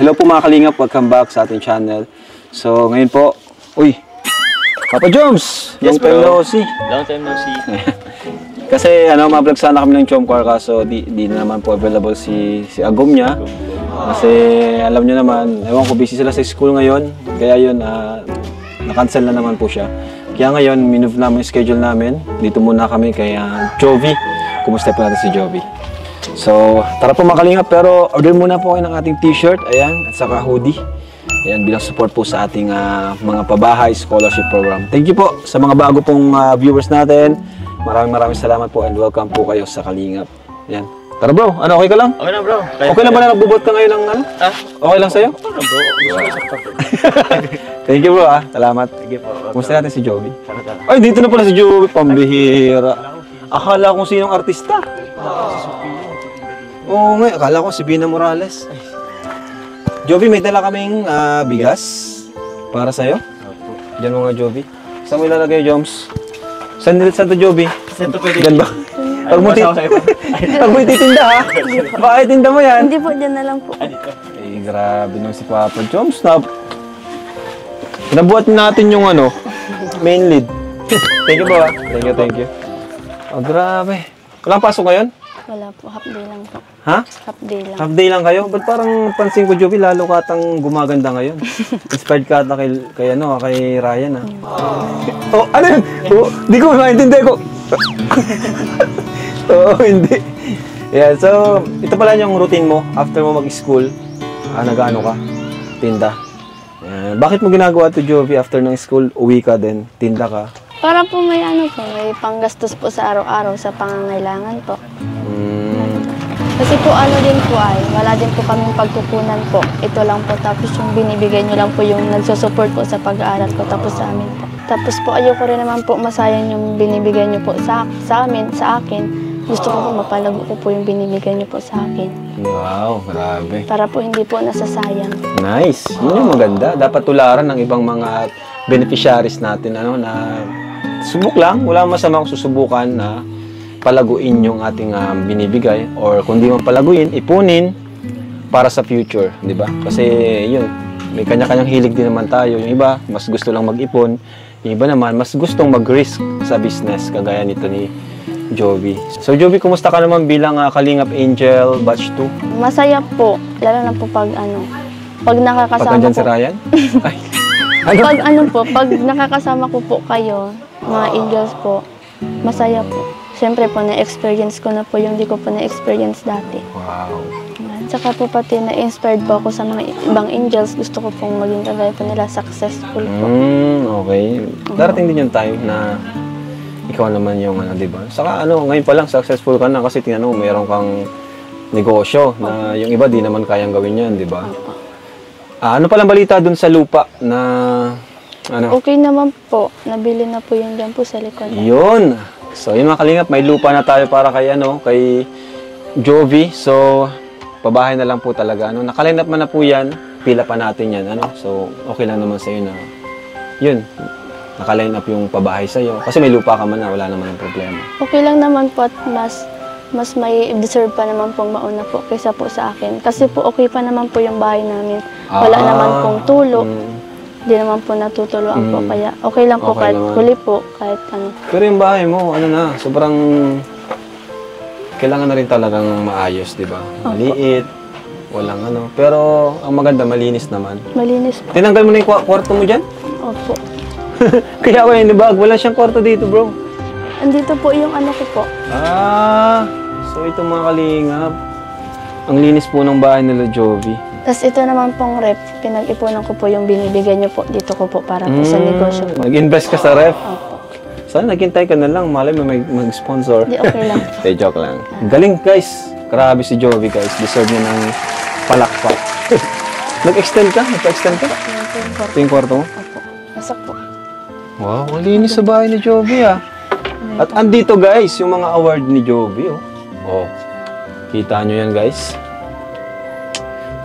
Hello po mga kalingap, welcome back sa ating channel. So ngayon po, uy, Papa Joms! Yes, long time bro. no see. Long time no see. Kasi ma-vlog sana kami ng Chomcar kaso di na naman po available si Agom niya. Kasi alam niyo naman, ewan ko busy sila sa school ngayon. Kaya yun, na-cancel na naman po siya. Kaya ngayon, minove namin yung schedule namin. Dito muna kami kay Jovi. Kumusta po natin si Jovi? So, tara po mga kalingap, pero order muna po kayo ng ating t-shirt, ayan, at saka hoodie. Ayan, bilang support po sa ating mga pabahay scholarship program. Thank you po sa mga bago pong viewers natin. Maraming salamat po and welcome po kayo sa Kalingap. Ayan. Tara bro, ano, okay ka lang? Okay na bro. Okay lang ba na nagbubot ka ngayon ng ano? Okay lang sa'yo? Okay na bro. Thank you bro salamat. Sige po. Kumusta natin si Jovi? Tara. Ay, dito na pala si Jovi, pambihira. Akala ko sinong artista. Oo nga, akala ko si Bina Morales. Jovi, may dala kaming bigas para sa'yo. Diyan mo nga, Jovi. Saan mo ilalagay, Joms? Saan to, Jovi? Saan to pwede? Diyan ba? Pag mo ititinda, ha? Baka itinda mo yan. Hindi po, dyan na lang po. Eh, grabe naman si Papa Joms. Pinabuhat natin yung main lead. Thank you, bro. Thank you. Oh, grabe. Walang pasok ngayon? Wala po, half day lang po. Ha? Half day lang. Half day lang kayo? Ba't parang pansin ko, Jovi, lalo ka tang gumaganda ngayon? Inspired ka ata kay Ryan, ha? Oh, ano yun? Oh, di ko maintindihan ko. Oo, hindi. Yeah, so, ito pala yung routine mo after mo mag-school. Nag-ano ka? Tinda. Bakit mo ginagawa to, Jovi? After ng school, uwi ka din, tinda ka? Para po may may panggastos po sa araw-araw sa pangangailangan po. Kasi po din po wala din po kaming pagkukunan po. Ito lang po, tapos yung binibigay nyo lang po yung nagsusupport po sa pag-aaral ko tapos sa amin po. Tapos po ayoko rin naman po masayang yung binibigay nyo po sa akin. Gusto ko po mapalago ko po yung binibigay nyo po sa akin. Wow, grabe. Para po hindi po nasasayang. Nice. Yun yung maganda. Dapat tularan ng ibang mga beneficiaries natin na subok lang. Wala masama kung susubukan na palaguin yung ating binibigay or kung di mo palaguin, ipunin para sa future, di ba? Kasi yun, may kanya-kanyang hilig din naman tayo. Yung iba, mas gusto lang mag-ipon. Yung iba naman, mas gustong mag-risk sa business, kagaya nito ni Jovi. So Jovi, kumusta ka naman bilang Kalingap Angel Batch 2? Masaya po, lalo na po pag nakakasama Pag nandyan po. si Ryan? Ay, Pag nakakasama ko po kayo, mga angels po, masaya po. Siyempre po, na-experience ko na po yung di ko po na-experience dati. wow. Tsaka po pati na-inspired po ako sa mga ibang angels. Gusto ko pong maging kagaya po nila, successful po. Okay. Darating din yung time na ikaw naman yung di ba? Saka ngayon pa lang successful ka na kasi tingnan mo, mayroon kang negosyo na yung iba di naman kayang gawin yan, di ba? Ano palang balita dun sa lupa na Okay naman po. Nabili na po yun dyan po sa likod. Yun! So, yun mga kalingap, may lupa na tayo para kay Jovi. So, pabahay na lang po talaga. Nakaline up man na po yan, pila pa natin yan. So, okay lang naman sa'yo na, yun, nakaline up yung pabahay sa'yo. Kasi may lupa ka man na, wala naman ang problema. Okay lang naman po at mas may deserve pa naman pong mauna po kaysa po sa akin. Kasi po okay pa naman po yung bahay namin. Wala naman pong tulo. Hindi naman po natutuluan po. Kaya okay lang po Okay kahit naman. huli po. Kahit Pero yung bahay mo, sobrang kailangan na rin talagang maayos, di ba? Maliit, walang Pero ang maganda, malinis naman. Malinis po. Tinanggal mo na yung kwarto mo dyan? Opo. Kaya ako yung nibag, wala siyang kwarto dito, bro. Andito po yung ko po. So ito mga kalingap. Ang linis po ng bahay nila Jovi. Tapos ito naman pong ref, pinag-ipunan ko po yung binibigay niyo po dito ko po para po sa negosyo po. Nag-invest ka sa ref? Opo. Sana naghintay ka na lang, malay mo mag-sponsor. Di okay lang. Joke lang. Galing guys. Grabe si Jovi guys. Deserve niya ng palakpak. Nag-extend ka? Nag-extend ka? Ito yung kwarto mo? Opo. Masak po. Wow, ang linis sa bahay ni Jovi At andito guys, yung mga award ni Jovi kita nyo yan guys.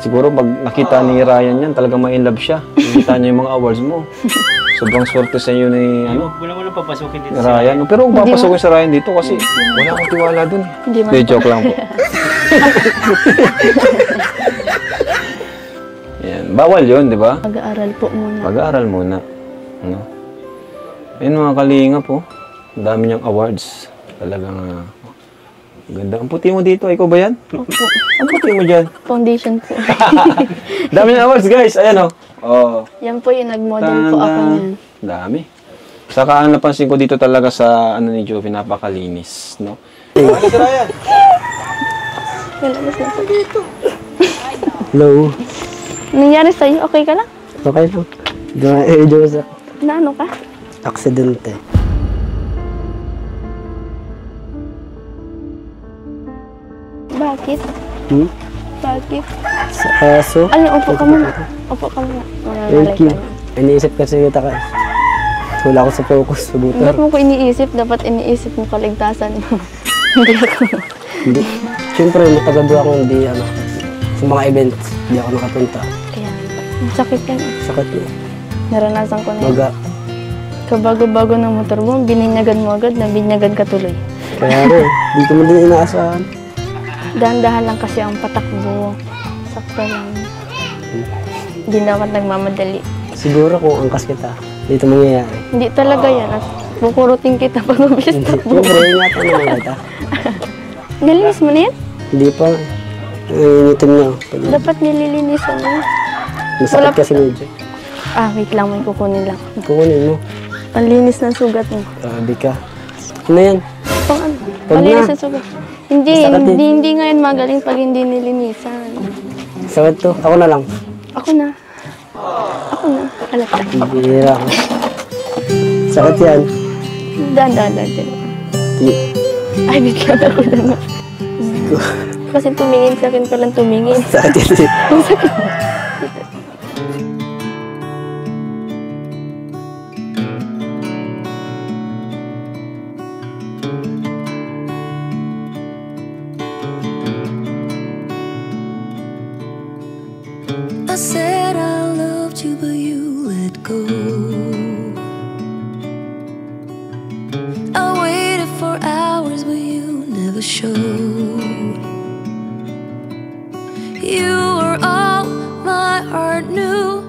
Siguro pag nakita ni Ryan yan, talagang ma-inlove siya. Nakita niya yung mga awards mo. Sobrang swerte sa inyo ni Wala papasukin dito ni Ryan. Pero kung papasukin sa Ryan dito kasi wala akong tiwala dun. Hindi man Joke lang po. Yan. Bawal yun, di ba? Pag-aaral po muna. Pag-aaral muna. No? Ayun mga kalinga po. Ang dami niyang awards. Talagang ganda. Ang puti mo dito. Ikaw ba yan? Opo. Ang puti mo dyan. Foundation po. Dami niyang awards guys. Ayan o. Oh. Yan po yung nag-model po ako niyan. Dami. Saka ang napansin ko dito talaga sa ano ni Jovi, napakalinis. No? Lalabas na po dito. Hello. Nangyari sa'yo? Okay ka lang? Okay lang. Medyo sa Na ano ka? aksidente. Bakit? Hmm? Bakit? Sa kaso, Ay, upo ka muna. Upo ka muna. thank you. Iniisip kasi kita ka. Wala ako sa focus sa motor. Ba't mo ko iniisip? Dapat iniisip mo kaligtasan mo. Hindi ako. Hindi. Siyempre, matagal doon ako hindi, sa mga events. Hindi ako nakapunta. Kaya, ang sakit yan. Sakit mo. Naranasan ko na. Maga. Kabago-bago ng motor mo, bininyagan mo agad, nabinyagan ka tuloy. Kaya rin, dito mo din inaasahan. Dahan-dahan lang kasi ang patakbo. Sakto lang. Hindi naman nagmamadali. Siguro kung angkas kita, dito mangyayari. Hindi talaga yan. At kukurutin kita pag mabilis takbo. Siyempre, ingatan naman kita. Nalinis mo na yan? Hindi pa. Initin mo. Dapat nililinisan mo. Masakit kasi medyo. Ah, wait lang, may kukunin lang. Kukunin mo. Panlinis ng sugat mo. Grabe ka. Ano yan? Pang ano? Wag Panlinis na. ng sugat. Hindi, Masakit hindi ngayon magaling pag hindi nilinisan. Sakit to. Ako na lang. Ako na. Ako na. Halata. Bihira ako. Sakit yan. Dahan-dahan. Ay, wait lang ako na nga. Kasi tumingin sa akin palang tumingin. Sakit yan. Ang sakit. I said I loved you, but you let go. I waited for hours, but you never showed. You were all my heart knew.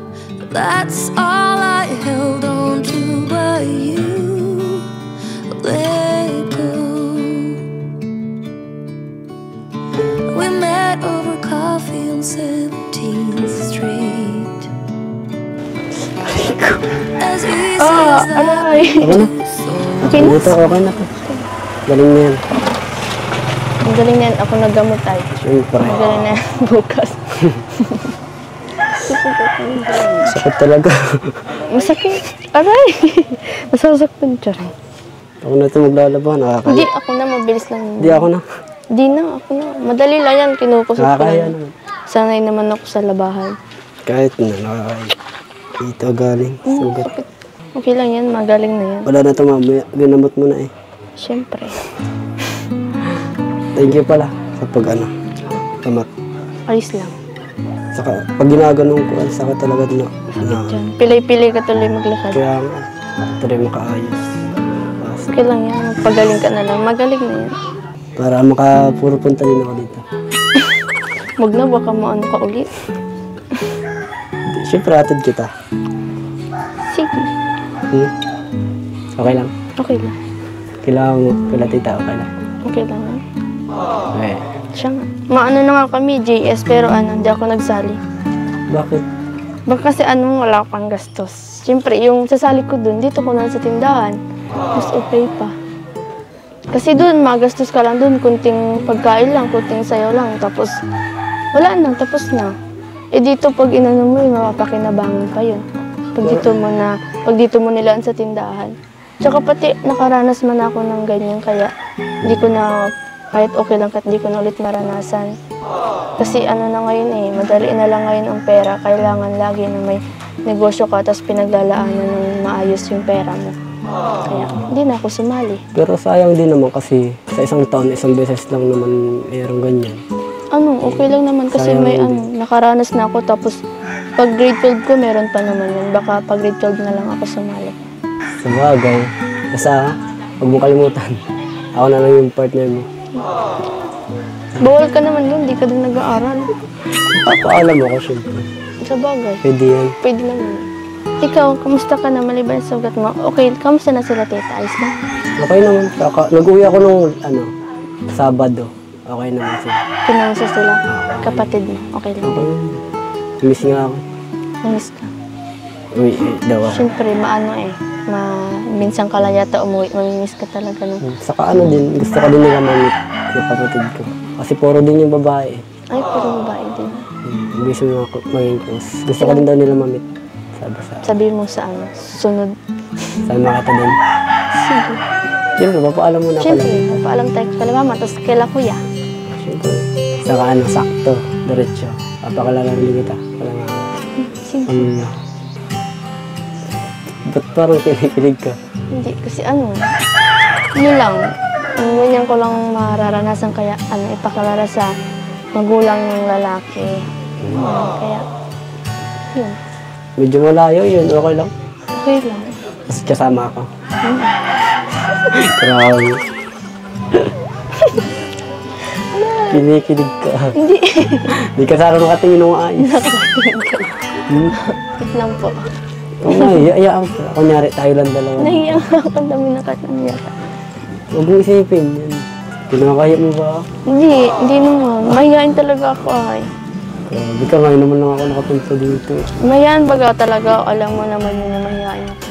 That's all I held on to, but you let go. We met over coffee on 17th Street. As easy as that, Aray. Ako na. Okay na? Dito, okay na to. Galing na yan. Ang galing na yan. Ako naggamot tayo. Siyempre. Ang galing na yan. Bukas. Sakit talaga. Masakit. Aray. Masasaktan siya rin. Ako na ito maglalaba. Hindi, Nakakaya. ako na. Mabilis lang. Hindi ako na. Hindi na. Ako na. Madali lang yan. Kinukusot ko Nakakaya lang. naman. Sanay naman ako sa labahan. Kahit na nakakaya. Dito galing. Sugat. Sakit. Okay lang yan. Magaling na yan. Wala na ito mamaya. Ginamot mo na eh. Siyempre. Thank you pala sa kamat. Ayos lang. Saka pag ginaganong ko, ay sakit talaga na. Diyan. Pilay-pilay ka tuloy maglakad. Kaya nga, tuloy makaayos. Okay lang yan. Magpagaling ka na lang. Magaling na yan. Para makapupunta din ako dito. Wag na. Baka maano ka ulit. Siyempre, atid kita. Sige. Hmm? Okay lang. Okay lang. Kailangan mo. Kailangan tita, okay lang. Okay lang. Okay. Siya nga. Maano na nga kami, JS, pero hindi ako nagsali. Bakit? Baka kasi wala pang gastos. Siyempre, yung sasali ko dun, dito ko na sa tindahan. Mas okay pa. Kasi dun, magastos ka lang dun, kunting pagkain lang, kunting sayo lang, tapos wala na, tapos na. Eh dito, pag inano mo, mapapakinabangan pa yun. Pag dito mo nilaan sa tindahan. Tsaka pati, nakaranas man ako ng ganyan, kaya hindi ko na, kahit okay lang, kahit hindi ko na ulit maranasan. Kasi na ngayon madali na lang ngayon ang pera. Kailangan lagi na may negosyo ka, tapos pinaglalaanan ng maayos yung pera mo. Kaya hindi na ako sumali. Pero sayang din naman kasi sa isang taon, isang beses lang naman mayroong ganyan. Okay lang naman kasi Sayang may din. nakaranas na ako, tapos pag grade 12 ko, meron pa naman yun. Baka pag grade 12 na lang ako sumali. Sa bagay, basta huwag mong kalimutan. Ako na lang yung partner mo. Bawal ka naman dun, di ka dun nag-aaral. Papaalam ako syempre. Sa bagay. Pwede yan. Pwede naman. Ikaw, kamusta ka na maliban sa sugat mo? Okay, kamusta na sila tita? Ayos na? Okay naman. Nag-uwi ako nung, Sabado. Okay naman sila. Kinamusta sila? Kapatid mo? Okay lang. Okay. Miss nga ako. Namiss ka? Uwi daw ako. Siyempre, minsan ka lang yata umuwi, mamimiss ka talaga. No? Saka din, gusto ko din nila mamit yung kapatid ko. Kasi puro din yung babae. Ay, puro babae din. Gusto mo ako maging close. Gusto ko din daw nila mamit. Sabi mo sa sunod. Sama kita din. Sige. Siyempre, papaalam mo na Siyempre, pala. papaalam tayo kala mama, tapos kaila kuya. Siyempre. Saka sakto, diretso. Papakalala rin kita. Wala nga ako. Sige. Ba't parang kinikilig ka? Hindi, kasi yun lang. Ganyan ko lang mararanasan kaya ipakalala sa magulang ng lalaki. Kaya, yun. Medyo malayo yun, okay lang. Okay lang. Tapos kasama ako. Grabe. Kinikilig ka. Hindi. Hindi ka sana nakatingin ng ayos. Nakakatingin ka. Wait lang po. Oo nga, iyayaan ka. Kunyari, tayo lang dalawa. Nahiya nga ako. Ang dami nakatangya ka. Huwag mong isipin yan. Pinakakaya mo ba? Hindi naman. Mahihain talaga ako ay. Grabe ka, ngayon naman lang ako nakapunta dito. Mahihain baga talaga. Alam mo naman yun na mahihain ako.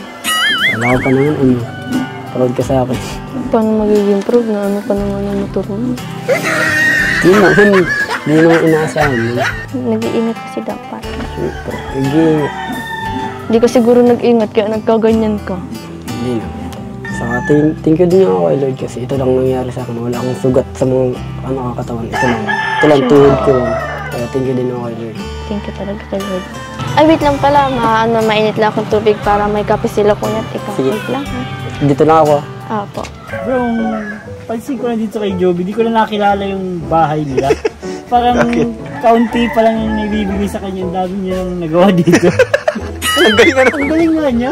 Wala ko pa naman, proud ka sa akin. Paano magiging proud na ano pa naman ang motor mo? Hindi naman inaasahan mo. Nag-iingat kasi dapat. Siyempre, nag-iingat. Hindi ka siguro nag-ingat kaya nagkaganyan ka. Hindi naman. Saka thank you din ako kay Lord kasi ito lang nangyari sa akin. Wala akong sugat sa mga katawan. Ito lang tuhod ko lang. Kaya thank you din ako kay Lord. Thank you talaga kay Lord. Ay, wait lang pala. Mainit lang akong tubig para may kape sila kunyat. Ikaw, Sige. wait lang ha. Dito lang ako. Apo. Bro, pansin ko na dito kay Joby, di ko na nakilala yung bahay nila. Parang kaunti pa lang yung naibibigay sa kanya, yung dami niya nang nagawa dito. Ang galing ka Ang galing nga niya.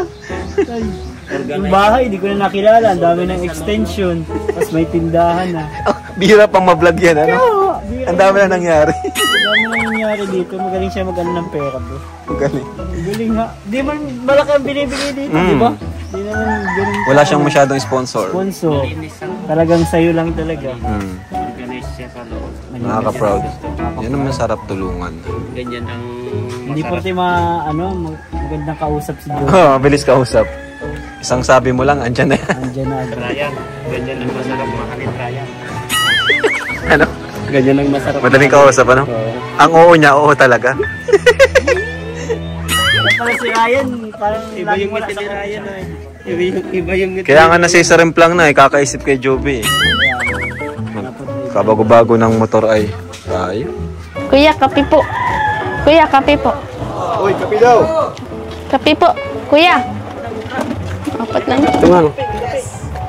Ay, yung bahay, di ko na nakilala. Ang dami ng extension. Tapos may tindahan na. Bihira pang ma-vlog yan, ano? Oo, Ang dami na nangyari. Ang dami na nangyari dito. Magaling siya mag-ano ng pera, bro. Ang galing. Ang galing ha. Di man malaki ang binibigay dito, di ba? Di naman ganun. Wala siyang masyadong sponsor. sponsor. Talagang sayo lang talaga. Nakaka-proud. Yan naman sarap tulungan. Hindi porte magandang kausap si Joe. Oo, mabilis kausap. Isang sabi mo lang, andyan na yan. Andiyan na agad. Ano? Ganyan lang masarap. Madaling kausap, ano? Ang oo niya, oo talaga. Para si Ryan, parang iba yung ngiti ni Ryan. Iba yung ngiti. Kaya nga nasisarimplang na, kakaisip kay Joby. Kabago-bago ng motor ay tayo. Kuya, kape po. Kuya, kape po. Uy, kapi daw! Kape po. Kuya. Apat lang. Ito nga, no?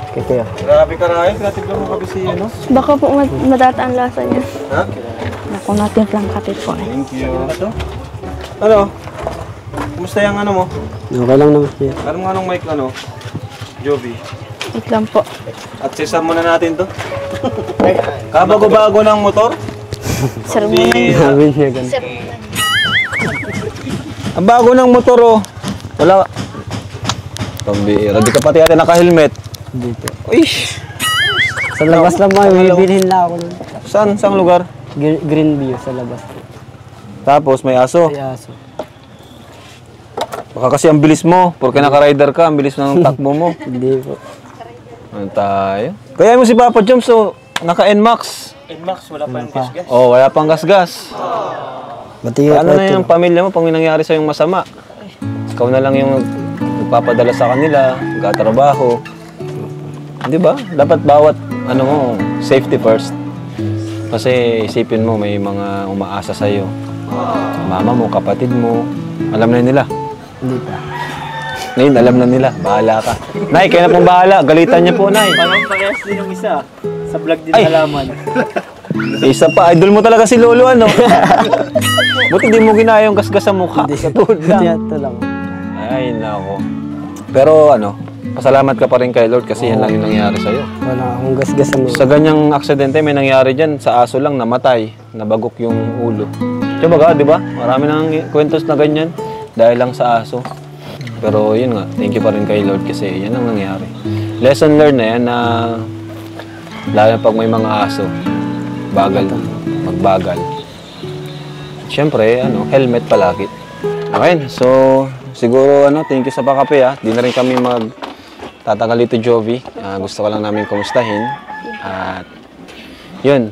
Okay, kuya. Grabe ka Ryan, tinatignan mo kapi si ano? Baka po madataan lasa niya. Ha? Naku, natin lang kape po. Thank you. Ano? Kumusta yung ano mo? Okay lang naman, kuya. Anong anong mic ano? Joby. Wait lang po. At sisam muna natin to. Kabago-bago ng motor? Sir mo na yun. Sabi niya ganun. Sir. Ang bago ng motor oh. Wala. Pambira. Di ka pati ate naka-helmet. Dito. Uy! Sa labas lang mo, may bilhin lang ako nun. Saan? Saang lugar? Greenview, sa labas. Tapos may aso. Kaya aso. Baka kasi ang bilis mo. Porque naka-rider ka, ang bilis na ng takbo mo. Hindi po. Ano tayo? Kaya mo si Papa Joms, so naka-NMAX. Max, wala pa yung gas. Oh, wala pang gas-gas. Matingat Ano na yung pamilya mo pag may nangyari sa'yong masama? Ikaw na lang yung nagpapadala sa kanila, nagkatrabaho. Di ba? Dapat bawat ano mo, safety first. Kasi isipin mo, may mga umaasa sa'yo. Mama mo, kapatid mo, alam na nila. Hindi pa. Ngayon, alam na nila. Bahala ka. Nay, kayo na pong bahala. Galitan niyo po, Nay. Parang parehas din yung isa. Sa vlog din Ay. halaman. Isa pa, idol mo talaga si Lolo, ano? Buti di mo ginaya yung gasgas sa mukha. Sa tuhod lang. Ito lang. Ay, nako. Pero ano, pasalamat ka pa rin kay Lord kasi yan lang yung nangyari sa'yo. Wala akong gasgas sa mga. Sa ganyang aksidente, may nangyari dyan, sa aso lang, namatay. Nabagok yung ulo. Kumbaga, di ba? Marami nang kwentos na ganyan dahil lang sa aso. Pero yun nga, thank you pa rin kay Lord kasi yan ang nangyari. Lesson learned na yan na lalo na pag may mga aso, magbagal. Siyempre, helmet palagi. Okay, so siguro thank you sa pakape ha. Di na rin kami tatagal dito, Jovi. Gusto ko lang namin kumustahin. At yun,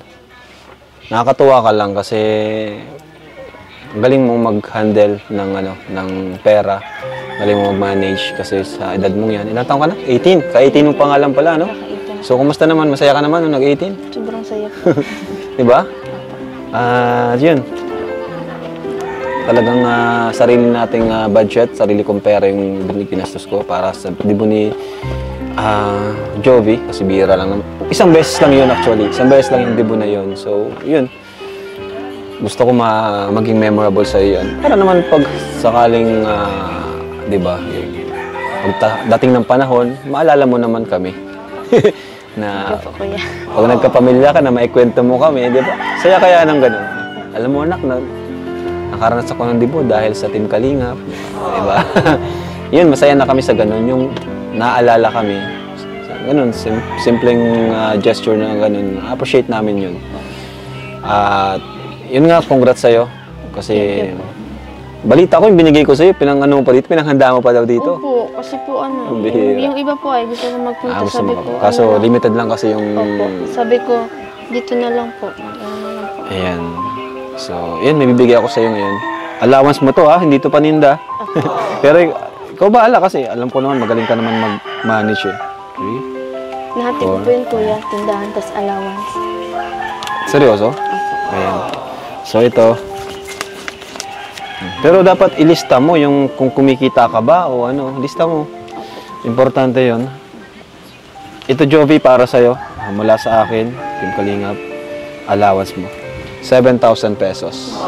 nakakatuwa ka lang kasi ang galing mong mag-handle ng pera. Galing mo mag-manage kasi sa edad mong yan. Ilang taon ka na? 18. Ka-18 mong pangalan pala, no? So, kumusta naman? Masaya ka naman nung nag-18? Sobrang saya po. Diba? Yun. Talagang sarili nating budget, sarili kong pera yung ginastos ko para sa dibo ni Jovi. Kasi bira lang. Isang beses lang yun actually. Isang beses lang yung dibo na yun. So, yun. Gusto ko maging memorable sa iyo yan. Para naman pag sakaling, di ba, dating ng panahon, maalala mo naman kami. Na pag nagkapamilya ka na maikwento mo kami, di ba? Saya kaya ng ganun. Alam mo anak, nakaranas ako ng dibo dahil sa Team Kalingap. Di ba? Yun, masaya na kami sa ganun. Yung naalala kami. Ganun, simpleng gesture na ganun. Appreciate namin yun. At yun nga, congrats sa'yo. Kasi balita ko yung binigay ko sa'yo, pinanghanda mo pa daw dito. Opo, kasi po yung iba po ay gusto ko magpunta, sabi ko. Kaso limited lang kasi yung... Opo, sabi ko, dito na lang po. Ayan. So, yun, may bibigay ako sa'yo ngayon. Allowance mo to hindi to paninda. Pero ikaw bahala kasi alam ko naman, magaling ka naman mag-manage eh. Okay? Nahati ko po yun kuya, tindahan, tas allowance. Seryoso? Ayan. So, ito. Pero dapat ilista mo yung kung kumikita ka ba o lista mo. Importante yon. Ito, Jovi, para sa'yo. Mula sa akin, Team Kalingap, allowance mo. 7,000 pesos.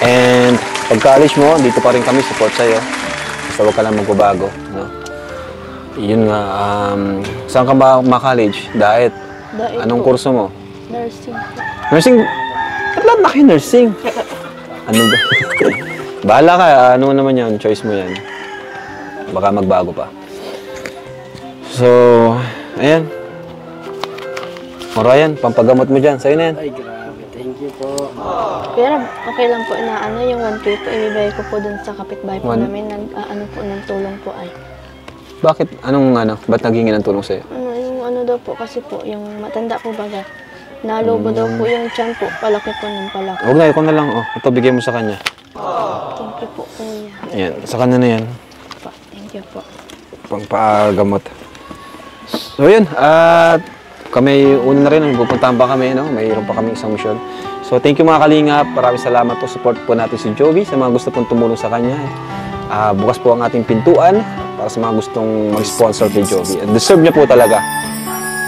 And pag college mo, dito pa rin kami support sa'yo. Basta huwag ka lang magbabago. Yun nga, saan ka ba ma-college? Diet. Anong kurso mo? Nursing. Nursing? Ba't lahat na kayo nursing? Ano ba? Bahala ka, naman yan, choice mo yan. Baka magbago pa. So, ayan. Ryan, pampagamot mo dyan, sa'yo na yan. Ay, grabe. Thank you po. Pero okay lang po na yung 1K po, ibibigay ko po dun sa kapitbahay po namin, ng tulong po ay. Bakit? Ba't naghingi ng tulong sa'yo? Yung daw po, kasi po, yung matanda po baga, nalobo daw po yung tiyan po, palaki po ng palaki. Huwag na, ikaw na lang. Ito, bigay mo sa kanya. Thank you po, kuya. Ayan, sa kanya na yan. Thank you po. Pangpagamot. So, yun. At kami, una na rin, pupuntahan pa kami, mayroon pa kami isang mission. So, thank you mga Kalingap. Maraming salamat po. Support po natin si Jovi sa mga gusto pong tumulong sa kanya. Bukas po ang ating pintuan para sa mga gustong mag-sponsor kay Jovi. And deserve niya po talaga.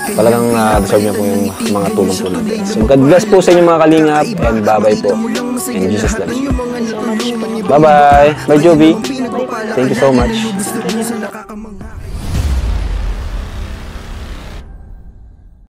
Talagang deserve niya po yung mga tulong po natin. So, God bless po sa inyo mga Kalingap. And bye-bye po. And Jesus loves you. Bye-bye. Bye, Jovi. Thank you so much.